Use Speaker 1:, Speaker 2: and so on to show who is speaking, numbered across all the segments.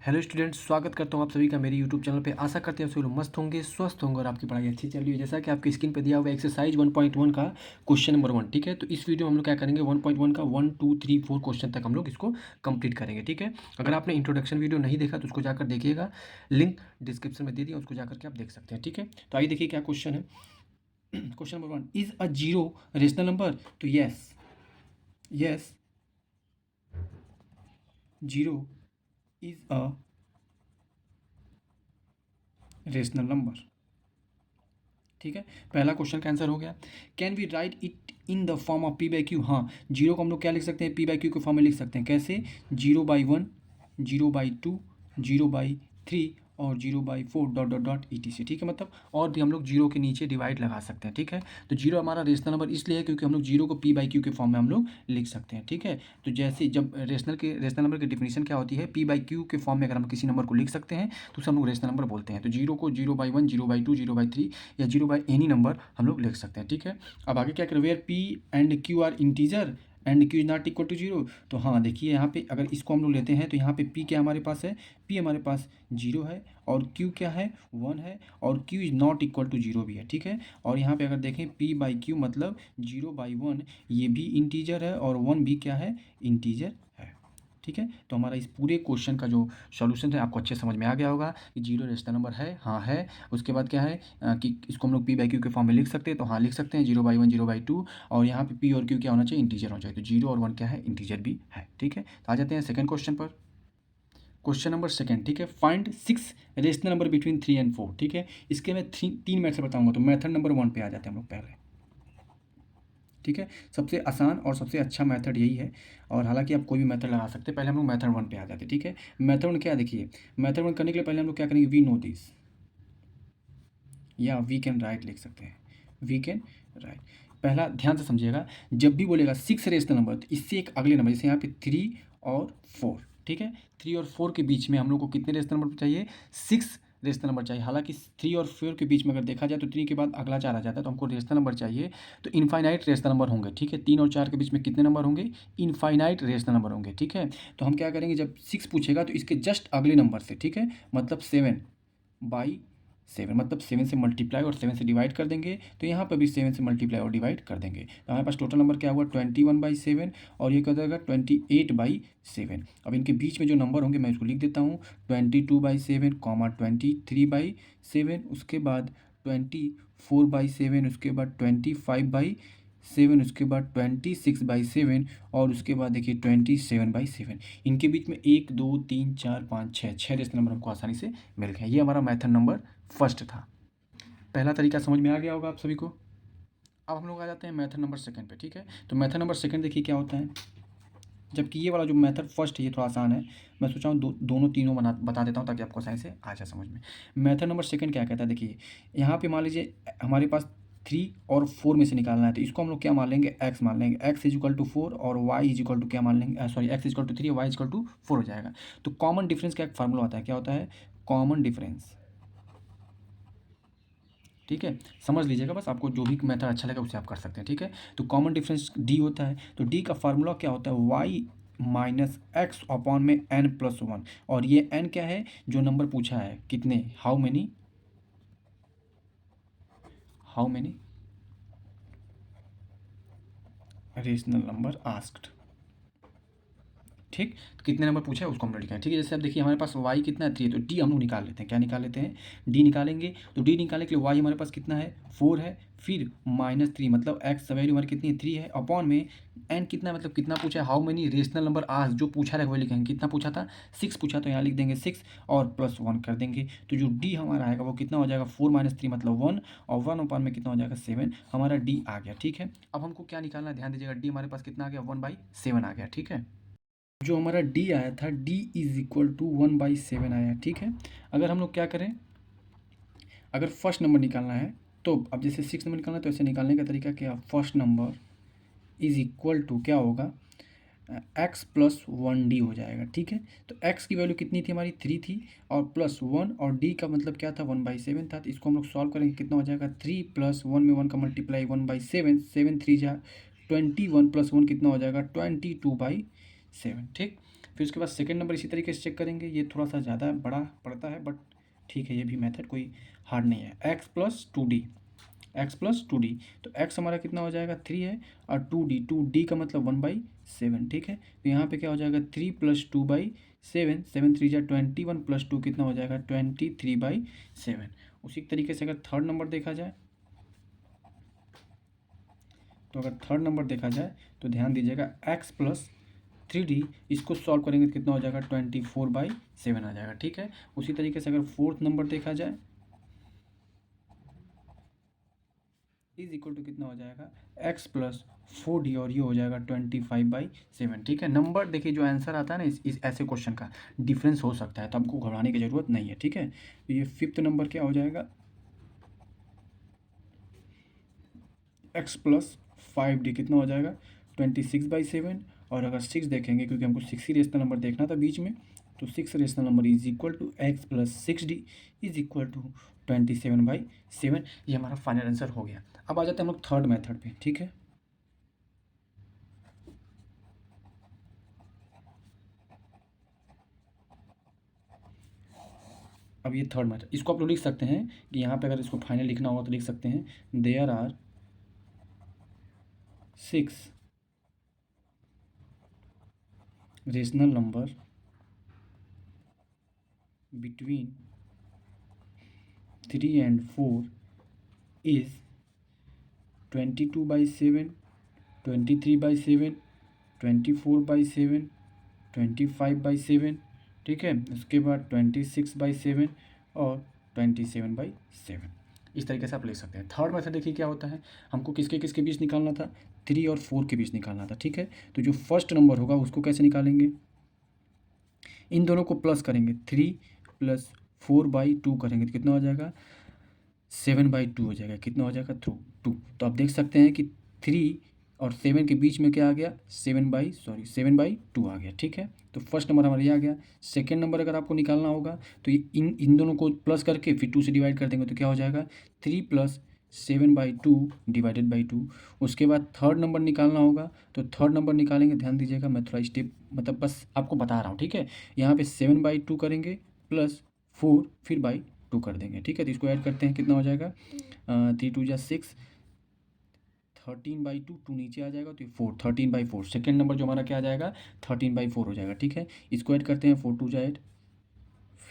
Speaker 1: Hello students, स्वागत करता हूँ आप सभी का मेरे यूट्यूब चैनल पे। आशा करते हैं आप सभी लोग मस्त होंगे, स्वस्थ होंगे और आपकी पढ़ाई अच्छी चल रही है। जैसा कि आपकी स्क्रीन पे दिया हुआ है एक्सरसाइज 1.1 का क्वेश्चन नंबर 1। ठीक है, तो इस वीडियो में हम लोग क्या करेंगे, 1.1 का 1 2 3 4 क्वेश्चन तक हम लोग इसको कंप्लीट करेंगे। ठीक है, अगर आपने इंट्रोडक्शन वीडियो नहीं देखा तो उसको जाकर देखिएगा, लिंक डिस्क्रिप्शन में दे दिया, उसको जाकर के आप देख सकते हैं। ठीक है, तो आइए देखिए क्या क्वेश्चन है। Question number 1, is a zero rational number? तो yes, yes, zero is a rational number. ठीक है, पहला क्वेश्चन का आंसर हो गया। Can we write it in the form of P by Q? हाँ, जीरो को हम लोग क्या लिख सकते हैं, पी बाई क्यू के फॉर्म में लिख सकते हैं। कैसे? 0/1, 0/2, 0/3 और 0/4 डॉट डॉट डॉट ETC। ठीक है, मतलब और भी हम लोग जीरो के नीचे डिवाइड लगा सकते हैं। ठीक है, तो जीरो हमारा रेशनल नंबर इसलिए है क्योंकि हम लोग जीरो को पी बाई क्यू के फॉर्म में हम लोग लिख सकते हैं। ठीक है, तो जैसे जब रेशनल नंबर की डिफिनीशन क्या होती है, पी बाई क्यू के फॉर्म में अगर हम किसी नंबर को लिख सकते हैं तो उसे हम लोग रेशनल नंबर बोलते हैं। तो जीरो को 0/1, 0/2, 0/3 या 0/एनी नंबर हम लोग लिख सकते हैं। ठीक है, अब आगे क्या करें, where p and q are integer and q is not equal to zero. तो हाँ देखिए, यहाँ पे अगर इसको हम लोग लेते हैं तो यहाँ पे पी क्या हमारे पास है, पी हमारे पास जीरो है और क्यू क्या है, वन है और q is not equal to zero भी है। ठीक है, और यहाँ पे अगर देखें पी बाई क्यू मतलब 0/1, ये भी इंटीजर है और वन भी क्या है, इंटीजर है। ठीक है, तो हमारा इस पूरे क्वेश्चन का जो सॉल्यूशन है आपको अच्छे समझ में आ गया होगा कि जीरो रेशनल नंबर है, हाँ है। उसके बाद क्या है कि इसको हम लोग पी बाई क्यू के फॉर्म में लिख सकते हैं, तो हाँ लिख सकते हैं 0/1, 0/2 और यहाँ पे पी और क्यू क्या होना चाहिए, इंटीजर होना चाहिए। तो जीरो और वन क्या है, इंटीजर भी है। ठीक है, तो आ जाते हैं सेकंड क्वेश्चन पर। क्वेश्चन नंबर सेकंड, ठीक है, find 6 rational number between 3 and 4। ठीक है, इसके मैं तीन मेथड बताऊंगा, तो मेथड नंबर 1 पे आ जाते हैं हम लोग पहले। ठीक है, सबसे आसान और सबसे अच्छा मेथड यही है, और हालांकि आप कोई भी मेथड लगा सकते हैं। पहले हम लोग मेथड 1 पे आ जाते हैं। ठीक है, मेथड 1 क्या, देखिए मेथड 1 करने के लिए पहले हम लोग क्या करेंगे, वी नो दिस या वी कैन राइट लिख सकते हैं, वी कैन राइट। पहला ध्यान से समझिएगा, जब भी बोलेगा 6 रेशनल नंबर तो इससे एक अगले नंबर, जैसे यहाँ पे 3 और 4। ठीक है, 3 और 4 के बीच में हम लोग को कितने रेशनल नंबर चाहिए, 6 रेशनल नंबर चाहिए। हालांकि 3 और 4 के बीच में अगर देखा जाए तो 3 के बाद अगला 4 आ जाता है, तो हमको रेशनल नंबर चाहिए तो इनफाइनाइट रेशनल नंबर होंगे। ठीक है, 3 और 4 के बीच में कितने नंबर होंगे, इनफाइनाइट रेशनल नंबर होंगे। ठीक है, तो हम क्या करेंगे, जब 6 पूछेगा तो इसके जस्ट अगले नंबर से, ठीक है, मतलब 7/7, मतलब 7 से मल्टीप्लाई और 7 से डिवाइड कर देंगे, तो यहाँ पर भी 7 से मल्टीप्लाई और डिवाइड कर देंगे, तो हमारे पास टोटल नंबर क्या हुआ, 21/7 और ये क्या जाएगा 28/7। अब इनके बीच में जो नंबर होंगे मैं इसको लिख देता हूँ, 22/7, 23/7, उसके बाद 24/7, उसके बाद 25/7, उसके बाद 26/7 और उसके बाद देखिए 27/7। इनके बीच में 1 2 3 4 5 6 रेशनल नंबर हमको आसानी से मिल गया। ये हमारा मेथड नंबर फर्स्ट था। पहला तरीका समझ में आ गया होगा आप सभी को। अब हम लोग आ जाते हैं मेथड नंबर सेकंड पे। ठीक है, तो मेथड नंबर सेकंड देखिए क्या होता है, जबकि ये वाला जो मेथड फर्स्ट है ये थोड़ा आसान है, मैं सोचा हूँ दोनों तीनों बता देता हूँ ताकि आपको आसानी से आ जाए समझ में। मेथड नंबर सेकंड क्या कहता है, देखिए यहाँ पे मान लीजिए हमारे पास 3 और 4 में से निकालना है, तो इसको हम लोग क्या मान लेंगे, x मान लेंगे, x इज इक्वल टू 4 और y इज इक्वल टू क्या मान लेंगे, sorry x is equal to 3 और y इज इक्वल टू 4 हो जाएगा। तो कॉमन डिफरेंस का एक फार्मूला होता है, क्या होता है, कॉमन डिफरेंस। ठीक है, समझ लीजिएगा, बस आपको जो भी मेथड अच्छा लगे उसे आप कर सकते हैं। ठीक है, तो कॉमन डिफरेंस डी होता है, तो डी का फार्मूला क्या होता है, वाई माइनस एक्स अपॉन में n+1, और ये n क्या है, जो नंबर पूछा है, कितने, how many rational number asked. ठीक, तो कितने नंबर पूछा है उसको हम लोग लिखें। ठीक है, जैसे अब देखिए हमारे पास y कितना है, 3 है, तो d हम लोग निकाल लेते हैं। क्या निकाल लेते हैं, d निकालेंगे, तो d निकालने के लिए y हमारे पास कितना है, 4 है, फिर -3 मतलब x वैल्यू हमारी कितनी है, 3 है, अपॉन में n कितना है, मतलब कितना पूछा है, हाउ मेनी रेशनल नंबर आज, जो पूछा है वही लिखेंगे। कितना पूछा था, 6 पूछा, तो यहाँ लिख देंगे 6 और +1 कर देंगे, तो जो d हमारा आएगा वो कितना हो जाएगा, 4 - 3 मतलब 1 और 1 अपॉन में कितना हो जाएगा, 7, हमारा d आ गया। ठीक है, अब हमको क्या निकालना है, ध्यान दीजिएगा, d हमारे पास कितना आ गया, 1/7 आ गया। ठीक है, जो हमारा d आया था, d इज इक्वल टू 1/7 आया। ठीक है, अगर हम लोग क्या करें, अगर फर्स्ट नंबर निकालना है तो अब जैसे 6 नंबर निकालना है तो ऐसे निकालने का तरीका क्या, first number is equal to क्या होगा, x+1d हो जाएगा। ठीक है, तो x की वैल्यू कितनी थी हमारी, 3 थी, और +1 और d का मतलब क्या था, 1/7 था, तो इसको हम लोग सॉल्व करेंगे, कितना हो जाएगा, 3 + 1 में 1 का मल्टीप्लाई 1/7, 7 3 जा 21 + 1 कितना हो जाएगा, 22/7। ठीक, फिर उसके बाद सेकंड नंबर इसी तरीके से चेक करेंगे, ये थोड़ा सा ज़्यादा बड़ा पड़ता है बट ठीक है, ये भी मेथड कोई हार्ड नहीं है। X plus two D, x plus two D, तो एक्स हमारा कितना हो जाएगा 3 है, और टू डी का मतलब 1/7, ठीक है। तो यहाँ पे क्या हो जाएगा 3 + 2/7, 7 3 जा 21 + 2 कितना हो जाएगा 23/7। उसी तरीके से अगर थर्ड नंबर देखा जाए, तो अगर थर्ड नंबर देखा जाए तो ध्यान दीजिएगा एक्स प्लस 3D, इसको सॉल्व करेंगे तो कितना हो जाएगा 24/7 आ जाएगा, ठीक है। उसी तरीके से अगर फोर्थ नंबर देखा जाए इज इक्वल टू कितना हो जाएगा एक्स प्लस 4D, और ये हो जाएगा 25/7, ठीक है। नंबर देखिए, जो आंसर आता है ना इस ऐसे क्वेश्चन का डिफरेंस हो सकता है, तो आपको घबराने की ज़रूरत नहीं है, ठीक है। तो ये फिफ्थ नंबर क्या हो जाएगा एक्स प्लस 5D कितना हो जाएगा 26/7। और अगर 6 देखेंगे, क्योंकि हमको 6 ही रेशनल नंबर देखना था बीच में, तो 6 rational number is equal to x plus 6D is equal to 27/7। ये हमारा फाइनल आंसर हो गया। अब आ जाते हैं हम लोग थर्ड मेथड पे, ठीक है। अब ये थर्ड मेथड, इसको आप लोग लिख सकते हैं कि यहाँ पे अगर इसको फाइनल लिखना होगा तो लिख सकते हैं there are 6 rational number between 3 and 4 is 22/7, 23/7, 24/7, 25/7, ठीक है। उसके बाद 26/7 और 27/7। इस तरीके से आप ले सकते हैं। थर्ड मेथड देखिए क्या होता है, हमको किसके किसके बीच निकालना था 3 और 4 के बीच निकालना था, ठीक है। तो जो फर्स्ट नंबर होगा उसको कैसे निकालेंगे, इन दोनों को प्लस करेंगे, 3 + 4/2 करेंगे तो कितना हो जाएगा 7/2 हो जाएगा, कितना हो जाएगा थ्रू 2। तो आप देख सकते हैं कि 3 और 7 के बीच में क्या आ गया 7/2 आ गया, ठीक है। तो फर्स्ट नंबर हमारा ये आ गया। सेकेंड नंबर अगर आपको निकालना होगा तो ये इन दोनों को प्लस करके फिर 2 से डिवाइड कर देंगे तो क्या हो जाएगा 3 + 7/2 डिवाइडेड बाई 2। उसके बाद थर्ड नंबर निकालना होगा, तो थर्ड नंबर निकालेंगे, ध्यान दीजिएगा मैं थोड़ा स्टेप मतलब बस आपको बता रहा हूँ, ठीक है। यहाँ पे 7/2 करेंगे प्लस 4 फिर बाई 2 कर देंगे, ठीक है। तो इसको ऐड करते हैं कितना हो जाएगा 3 2 जा 6, 13/2, 2 नीचे आ जाएगा तो ये 4, 13/4। सेकेंड नंबर जो हमारा क्या आ जाएगा 13/4 हो जाएगा, ठीक है। इसको ऐड करते हैं 4 2 जा 8,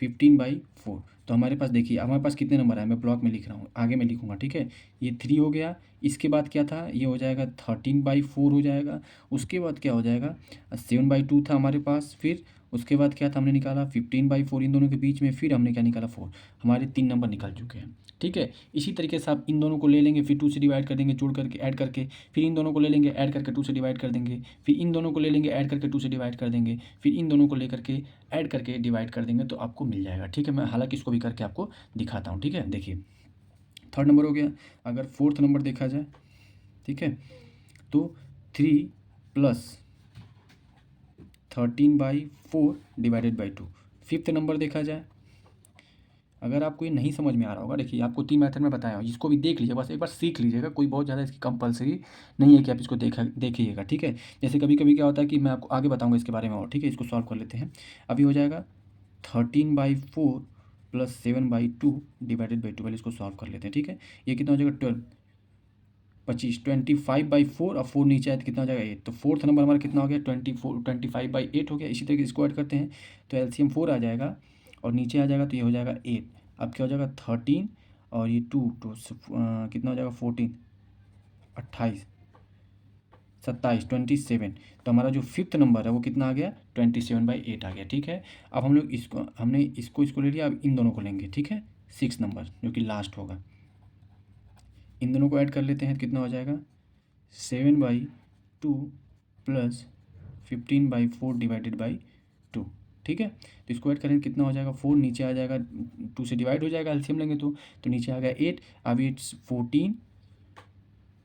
Speaker 1: 15/4। तो हमारे पास देखिए हमारे पास कितने नंबर आए, मैं ब्लॉक में लिख रहा हूँ, आगे मैं लिखूँगा, ठीक है। ये 3 हो गया, इसके बाद क्या था ये हो जाएगा 13/4 हो जाएगा। उसके बाद क्या हो जाएगा 7/2 था हमारे पास, फिर उसके बाद क्या था हमने निकाला 15/4, इन दोनों के बीच में फिर हमने क्या निकाला 4। हमारे 3 नंबर निकल चुके हैं, ठीक है। इसी तरीके से आप इन दोनों को ले लेंगे, फिर 2 से डिवाइड कर देंगे, जोड़ करके ऐड करके, फिर इन दोनों को ले लेंगे ऐड करके 2 से डिवाइड कर देंगे, फिर इन दोनों को ले लेंगे ऐड करके 2 से डिवाइड कर देंगे, फिर इन दोनों को लेकर के ऐड करके डिवाइड कर देंगे तो आपको मिल जाएगा, ठीक है। मैं हालांकि इसको भी करके आपको दिखाता हूँ, ठीक है। देखिए थर्ड नंबर हो गया। अगर फोर्थ नंबर देखा जाए, ठीक है, तो 3 + 13/4 डिवाइडेड बाई 2। फिफ्थ नंबर देखा जाए, अगर आपको ये नहीं समझ में आ रहा होगा, देखिए आपको 3 मेथड में बताया हूँ, इसको भी देख लीजिए, बस एक बार सीख लीजिएगा, कोई बहुत ज़्यादा इसकी कंपलसरी नहीं है कि आप इसको देखिएगा, ठीक है। जैसे कभी कभी क्या होता है कि मैं आपको आगे बताऊँगा इसके बारे में और, ठीक है। इसको सॉल्व कर लेते हैं। अभी हो जाएगा 13/4 + 7/2 डिवाइडेड बाई 12, इसको सॉल्व कर लेते हैं, ठीक है। ये कितना हो जाएगा 12 25, 25/4 और 4 नीचे आए तो कितना हो जाएगा 8। तो फोर्थ नंबर हमारा कितना हो गया 25/8 हो गया। इसी तरीके इसको ऐड करते हैं तो एलसीएम 4 आ जाएगा और नीचे आ जाएगा तो ये हो जाएगा 8। अब क्या हो जाएगा 13 और ये 2 तो कितना हो जाएगा 14, 28, 27, 27। तो हमारा जो फिफ्थ नंबर है वो कितना आ गया 27/8 आ गया, ठीक है। अब हम लोग इसको ले लिया, अब इन दोनों को लेंगे, ठीक है। 6 नंबर जो कि लास्ट होगा, इन दोनों को ऐड कर लेते हैं, कितना हो जाएगा 7/2 + 15/4 डिवाइडेड बाई 2, ठीक है। तो इसको ऐड करें कितना हो जाएगा 4, नीचे आ जाएगा 2 से डिवाइड हो जाएगा, एलसीएम लेंगे तो नीचे आ गया 8। अब 8 14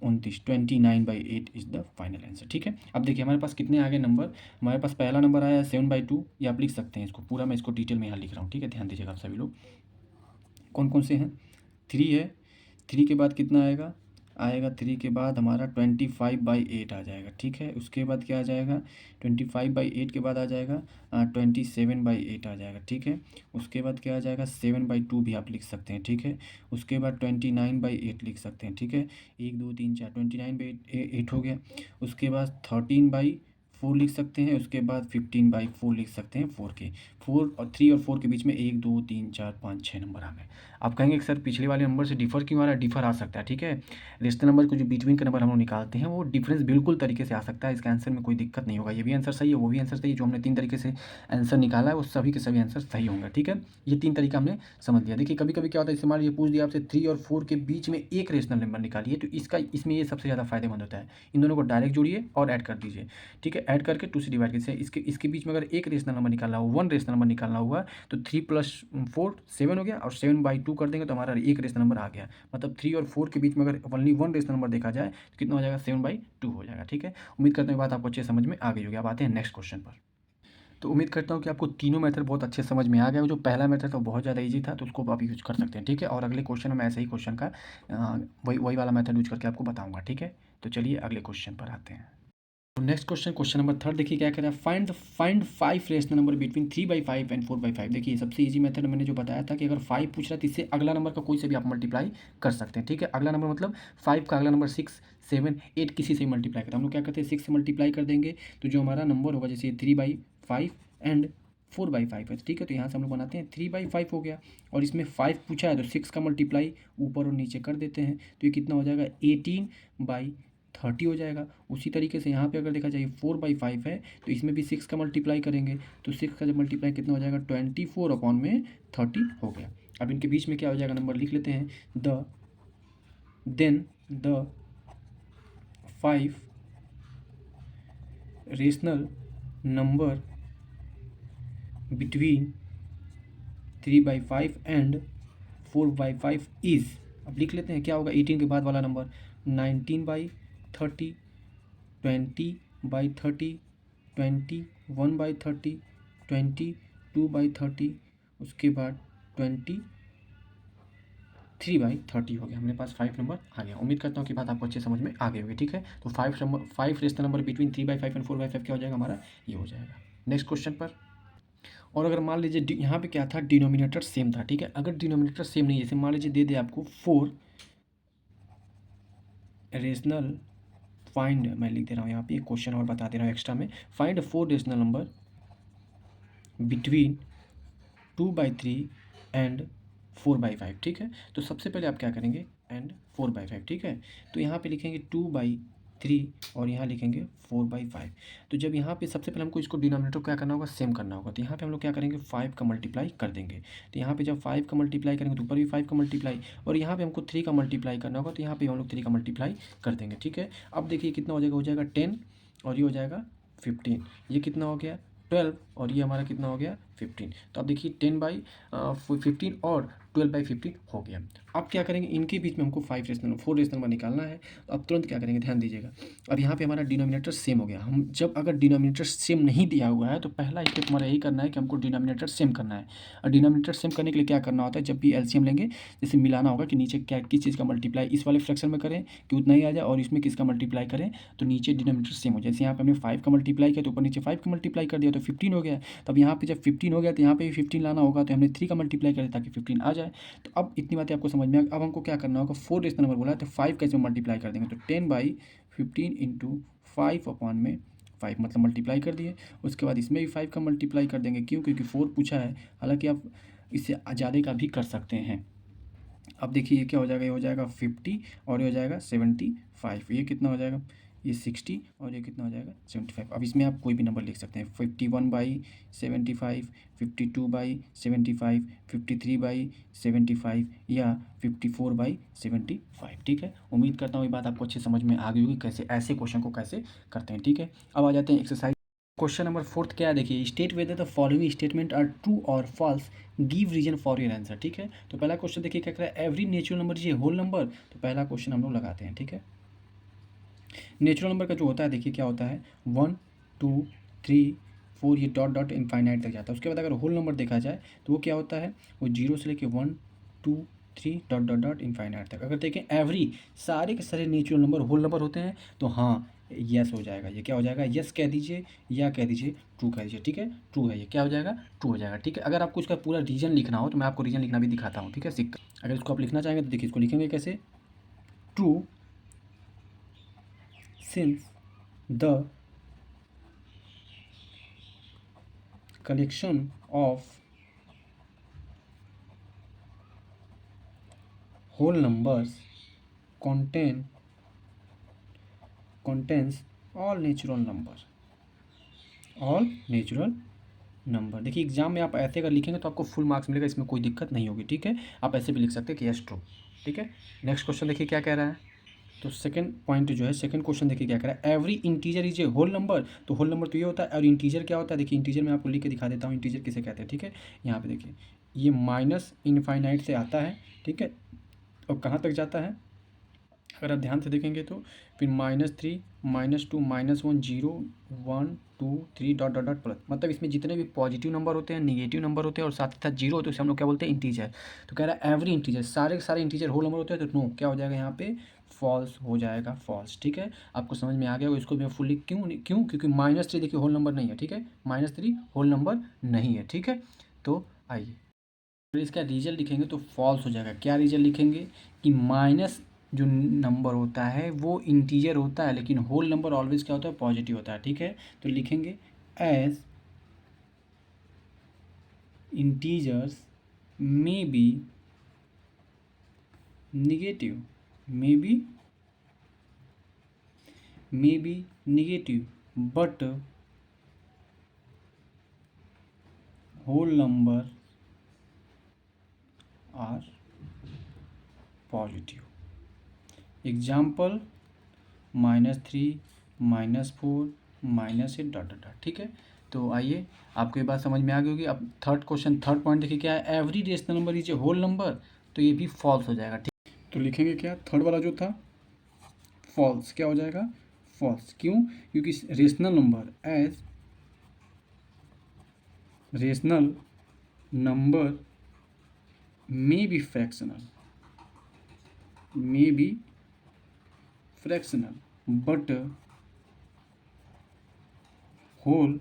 Speaker 1: 29, 29/8 इज द फाइनल आंसर, ठीक है। अब देखिए हमारे पास कितने आ गए नंबर, हमारे पास पहला नंबर आया 7/2, ये आप लिख सकते हैं इसको पूरा, मैं इसको डिटेल में यहाँ लिख रहा हूँ, ठीक है। ध्यान दीजिएगा आप सभी लोग, कौन कौन से हैं 3 है, 3 के बाद कितना आएगा आएगा 3 के बाद हमारा 25/8 आ जाएगा, ठीक है। उसके बाद क्या आ जाएगा, 25/8 के बाद आ जाएगा 27/8 आ जाएगा, ठीक है। उसके बाद क्या आ जाएगा, 7/2 भी आप लिख सकते हैं, ठीक है। उसके बाद 29/8 लिख सकते हैं, ठीक है। 1 2 3 4 29/8 हो गया। उसके बाद 13/4 लिख सकते हैं। उसके बाद 15/4 लिख सकते हैं, 4 के 4 और 3 और 4 के बीच में 1 2 3 4 5 6 नंबर आ गए। आप कहेंगे कि सर पिछले वाले नंबर से डिफर क्यों आ रहा है? डिफर आ सकता है, ठीक है। रेशनल नंबर को जो बिटवीन का नंबर हम लोग निकालते हैं वो डिफरेंस बिल्कुल तरीके से आ सकता है। इसका आंसर में कोई दिक्कत नहीं होगा। ये भी आंसर सही है, वो भी आंसर सही है। जो हमने 3 तरीके से आंसर निकाला है वो सभी के सभी आंसर सही होंगे, ठीक है। ये 3 तरीका हमने समझ लिया। देखिए कभी कभी क्या होता है, इस्तेमाल ये पूछ दिया आपसे 3 और 4 के बीच में एक रेशनल नंबर निकालिए, तो इसमें ये सबसे ज़्यादा फायदेमंद होता है। इन दोनों को डायरेक्ट जोड़िए और ऐड कर दीजिए, ठीक है। ऐड करके 2 से डिवाइड कीजिए। इसके बीच में अगर एक रेशनल नंबर निकालना हो, 1 रेशनल नंबर निकालना हुआ, तो 3 + 4 7 हो गया, और 7/2 कर देंगे तो हमारा एक रेशनल नंबर आ गया। मतलब 3 और 4 के बीच में अगर ओनली 1 रेशनल नंबर देखा जाए तो कितना हो जाएगा, 7/2 हो जाएगा, ठीक है। उम्मीद करते हैं बात आपको अच्छे समझ में आ गई होगी। अब आते हैं नेक्स्ट क्वेश्चन पर। तो उम्मीद करता हूँ कि आपको तीनों मेथड बहुत अच्छे समझ में आ गया। जो पहला मेथड था बहुत ज़्यादा इजी था, तो उसको आप यूज़ कर सकते हैं, ठीक है। और अगले क्वेश्चन में मैं ऐसे ही क्वेश्चन का वही वाला मेथड यूज़ करके आपको बताऊंगा, ठीक है। तो चलिए अगले क्वेश्चन पर आते हैं। तो नेक्स्ट क्वेश्चन नंबर 3 देखिए क्या कह रहा है, find 5 rational number between 3/5 and 4/5। देखिए सबसे इजी मेथड मैंने जो बताया था कि अगर 5 पूछ रहा है तो इससे अगला नंबर का कोई से भी आप मल्टीप्लाई कर सकते हैं, ठीक है। अगला नंबर मतलब 5 का अगला नंबर 6 7 8 किसी से मल्टीप्लाई करते हैं। हम लोग क्या करते हैं, 6 से मल्टीप्लाई कर देंगे तो जो हमारा नंबर होगा, जैसे 3/5 एंड 4/5 है, ठीक है। तो यहाँ से हम लोग बनाते हैं 3/5 हो गया, और इसमें 5 पूछा है तो 6 का मल्टीप्लाई ऊपर और नीचे कर देते हैं, तो ये कितना हो जाएगा, 18/30 हो जाएगा। उसी तरीके से यहाँ पे अगर देखा जाए 4/5 है तो इसमें भी 6 का मल्टीप्लाई करेंगे, तो 6 का जब मल्टीप्लाई कितना हो जाएगा, 24/30 हो गया। अब इनके बीच में क्या हो जाएगा, नंबर लिख लेते हैं, the 5 rational number between 3/5 and 4/5 is, अब लिख लेते हैं क्या होगा, 18 के बाद वाला नंबर 19/30, 20/30, 21/30, 22/30, उसके बाद 23/30 हो गया। हमारे पास 5 नंबर आ गया। उम्मीद करता हूँ कि बात आपको अच्छे समझ में आ गई होगी, ठीक है। तो 5 रेशनल नंबर बिटवीन 3/5 एंड 4/5 क्या हो जाएगा हमारा, ये हो जाएगा। नेक्स्ट क्वेश्चन पर। और अगर मान लीजिए यहाँ पे क्या था, डिनोमिनेटर सेम था, ठीक है। अगर डिनोमिनेटर सेम नहीं है, जैसे मान लीजिए दे दे आपको 4 रेशनल फाइंड, मैं लिख दे रहा हूँ यहाँ पे एक क्वेश्चन और बता दे रहा हूँ एक्स्ट्रा में, find 4 rational number between 2/3 and 4/5, ठीक है। तो सबसे पहले आप क्या करेंगे, एंड 4/5, ठीक है। तो यहाँ पे लिखेंगे 2/3 और यहाँ लिखेंगे 4/5। तो जब यहाँ पे सबसे पहले हमको इसको डिनोमिनेटर क्या करना होगा, सेम करना होगा। तो यहाँ पे हम लोग क्या करेंगे, 5 का मल्टीप्लाई कर देंगे। तो यहाँ पे जब 5 का मल्टीप्लाई करेंगे तो ऊपर भी 5 का मल्टीप्लाई, और यहाँ पे हमको 3 का मल्टीप्लाई करना होगा, तो यहाँ पे हम लोग 3 का मल्टीप्लाई कर देंगे, ठीक है। अब देखिए कितना हो जाएगा 10, और ये हो जाएगा 15। ये कितना हो गया 12, और ये हमारा कितना हो गया 15। तो अब देखिए 10/15 और 12/15 हो गया। अब क्या करेंगे, इनके बीच में हमको 4 रेशनल नंबर निकालना है। तो अब तुरंत क्या करेंगे, ध्यान दीजिएगा। अब यहाँ पे हमारा डिनोमिनेटर सेम हो गया। हम जब अगर डिनोमिनेटर सेम नहीं दिया हुआ है तो पहला स्टेप हमारा यही करना है कि हमको डिनोमिनेटर सेम करना है। और डिनोमिनेटर सेम करने के लिए क्या करना होता है, जब भी एलसीएम लेंगे, जैसे मिलाना होगा कि नीचे क्या किस चीज़ का मल्टीप्लाई इस वाले फ्रैक्शन में करें कि उतना ही आ जाए, और इसमें किसका मल्टीप्लाई करें तो नीचे डिनोमिनेटर सेम हो जाए। जैसे यहाँ पे हमने 5 का मल्टीप्लाई किया तो ऊपर नीचे 5 का मल्टीप्लाई कर दिया तो 15 हो गया। तब यहाँ पे जब 15 हो गया तो यहाँ पे भी 15 लाना होगा, तो हमने 3 का मल्टीप्लाई करें ताकि 15 आ जाए। तो अब इतनी बातें आपको समझ में अब हमको क्या करना होगा, 4 रेशनल नंबर बोला है तो 5 कैसे मल्टीप्लाई कर देंगे, तो 10/15 इंटू 5/5 मतलब मल्टीप्लाई कर दिए। उसके बाद इसमें भी 5 का मल्टीप्लाई कर देंगे, क्यों, क्योंकि 4 पूछा है। हालांकि आप इससे ज़्यादा का भी कर सकते हैं। अब देखिए ये क्या हो जाएगा, ये हो जाएगा 50 और ये हो जाएगा 75। ये कितना हो जाएगा, ये 60 और ये कितना हो जाएगा 75। अब इसमें आप कोई भी नंबर लिख सकते हैं, 51/75, 52/75, 53/75 या 54/75, ठीक है। उम्मीद करता हूँ ये बात आपको अच्छी समझ में आ गई होगी, कैसे ऐसे क्वेश्चन को कैसे करते हैं, ठीक है। अब आ जाते हैं एक्सरसाइज। क्वेश्चन नंबर 4 क्या है, देखिए, state whether the following statement are true और false, give reason for your answer, ठीक है। तो पहला क्वेश्चन देखिए क्या कर रहा है, every natural number is a whole number. तो पहला क्वेश्चन हम लोग लगाते हैं, ठीक है। नेचुरल नंबर का जो होता है, देखिए क्या होता है, 1 2 3 4, ये डॉट डॉट इनफाइनाइट तक जाता है। उसके बाद अगर होल नंबर देखा जाए तो वो क्या होता है, वो 0 से लेके 1 2 3 डॉट डॉट डॉट इनफाइनाइट तक। अगर देखें एवरी सारे के सारे नेचुरल नंबर होल नंबर होते हैं तो हाँ यस हो जाएगा। ये क्या हो जाएगा, यस कह दीजिए या कह दीजिए ट्रू कह दीजिए। ठीक है, ट्रू है, ये क्या हो जाएगा, ट्रू हो जाएगा। ठीक है, अगर आपको इसका पूरा रीजन लिखना हो तो मैं आपको रीजन लिखना भी दिखाता हूँ। ठीक है, सिक्का अगर इसको आप लिखना चाहेंगे तो देखिए इसको लिखेंगे कैसे, true since the collection of whole numbers contains all natural number. देखिए एग्जाम में आप ऐसे अगर लिखेंगे तो आपको फुल मार्क्स मिलेगा, इसमें कोई दिक्कत नहीं होगी। ठीक है, आप ऐसे भी लिख सकते हैं कि यस ट्रू। ठीक है, नेक्स्ट क्वेश्चन देखिए क्या कह रहा है। तो सेकंड पॉइंट जो है, सेकंड क्वेश्चन देखिए क्या कह रहा है, every integer is a whole number. तो होल नंबर तो ये होता है, और इंटीजर क्या होता है, देखिए इंटीजर मैं आपको लिख के दिखा देता हूँ इंटीजर किसे कहते हैं। ठीक है, यहाँ पे देखिए ये माइनस इनफाइनाइट से आता है। ठीक है, और कहाँ तक जाता है, अगर आप ध्यान से देखेंगे तो फिर -3 -2 -1 0 1 2 3 डॉट डॉट डॉट प्लस, मतलब इसमें जितने भी पॉजिटिव नंबर होते हैं, निगेटिव नंबर होते हैं और साथ ही साथ जीरो होते हैं, उसे हम लोग क्या बोलते हैं, इंटीजर। तो कह रहा है एवरी इंटीजर, सारे के सारे इंटीजर होल नंबर होते हैं, तो नो क्या हो जाएगा यहाँ पे, फॉल्स हो जाएगा, फॉल्स। ठीक है, आपको समझ में आ गया होगा। इसको मैं फुल्ली क्यों क्योंकि -3 देखिए होल नंबर नहीं है। ठीक है, -3 होल नंबर नहीं है। ठीक है, तो आइए फिर इसका रीजन लिखेंगे तो फॉल्स हो जाएगा। क्या रीजन लिखेंगे कि माइनस जो नंबर होता है वो इंटीजर होता है, लेकिन होल नंबर ऑलवेज क्या होता है, पॉजिटिव होता है। ठीक है, तो लिखेंगे as integers may be negative, may be negative but whole number are positive. Example -3 -4 -8 dot dot dot. ठीक है, तो आइए आपको ये बात समझ में आ गई होगी। अब थर्ड क्वेश्चन, थर्ड पॉइंट देखिए क्या है, every rational number is a whole number. तो ये भी फॉल्स हो जाएगा। ठीक, तो लिखेंगे क्या, थर्ड वाला जो था फॉल्स, क्या हो जाएगा, फॉल्स। क्यों, क्योंकि rational number as rational number may be fractional but whole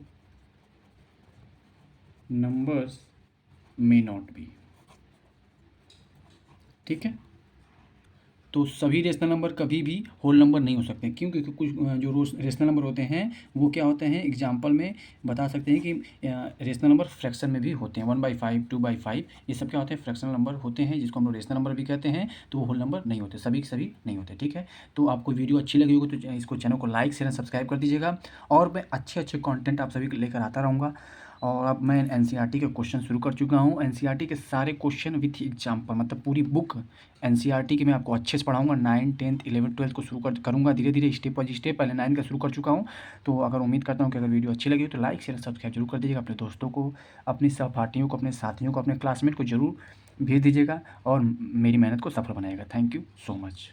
Speaker 1: numbers may not be. ठीक है, तो सभी रेशनल नंबर कभी भी होल नंबर नहीं हो सकते। क्यों, क्योंकि कुछ जो रेशनल नंबर होते हैं वो क्या होते हैं, एग्जांपल में बता सकते हैं कि रेशनल नंबर फ्रैक्शन में भी होते हैं, 1/5 2/5 ये सब क्या होते हैं, फ्रैक्शनल नंबर होते हैं, जिसको हम लोग रेशनल नंबर भी कहते हैं। तो वो होल नंबर नहीं होते, सभी के सभी नहीं होते। ठीक है, तो आपको वीडियो अच्छी लगी होगी तो इसको चैनल को लाइक शेयर सब्सक्राइब कर दीजिएगा, और मैं अच्छे कॉन्टेंट आप सभी को लेकर आता रहूँगा। और अब मैं एनसीईआरटी के क्वेश्चन शुरू कर चुका हूँ। एनसीईआरटी के सारे क्वेश्चन विथ एग्जाम्पल, मतलब पूरी बुक एनसीईआरटी की मैं आपको अच्छे से पढ़ाऊंगा। 9 10 11 12 को शुरू करूँगा धीरे धीरे, स्टेप बाय स्टेप। पहले 9 का शुरू कर चुका हूँ। तो अगर उम्मीद करता हूँ कि अगर वीडियो अच्छी लगी हो तो लाइक शेयर सब्सक्राइब जरूर कर दीजिएगा। अपने दोस्तों को, अपनी सहपाठियों को, अपने साथियों को, अपने क्लासमेट को जरूर भेज दीजिएगा और मेरी मेहनत को सफल बनाइएगा। Thank you so much.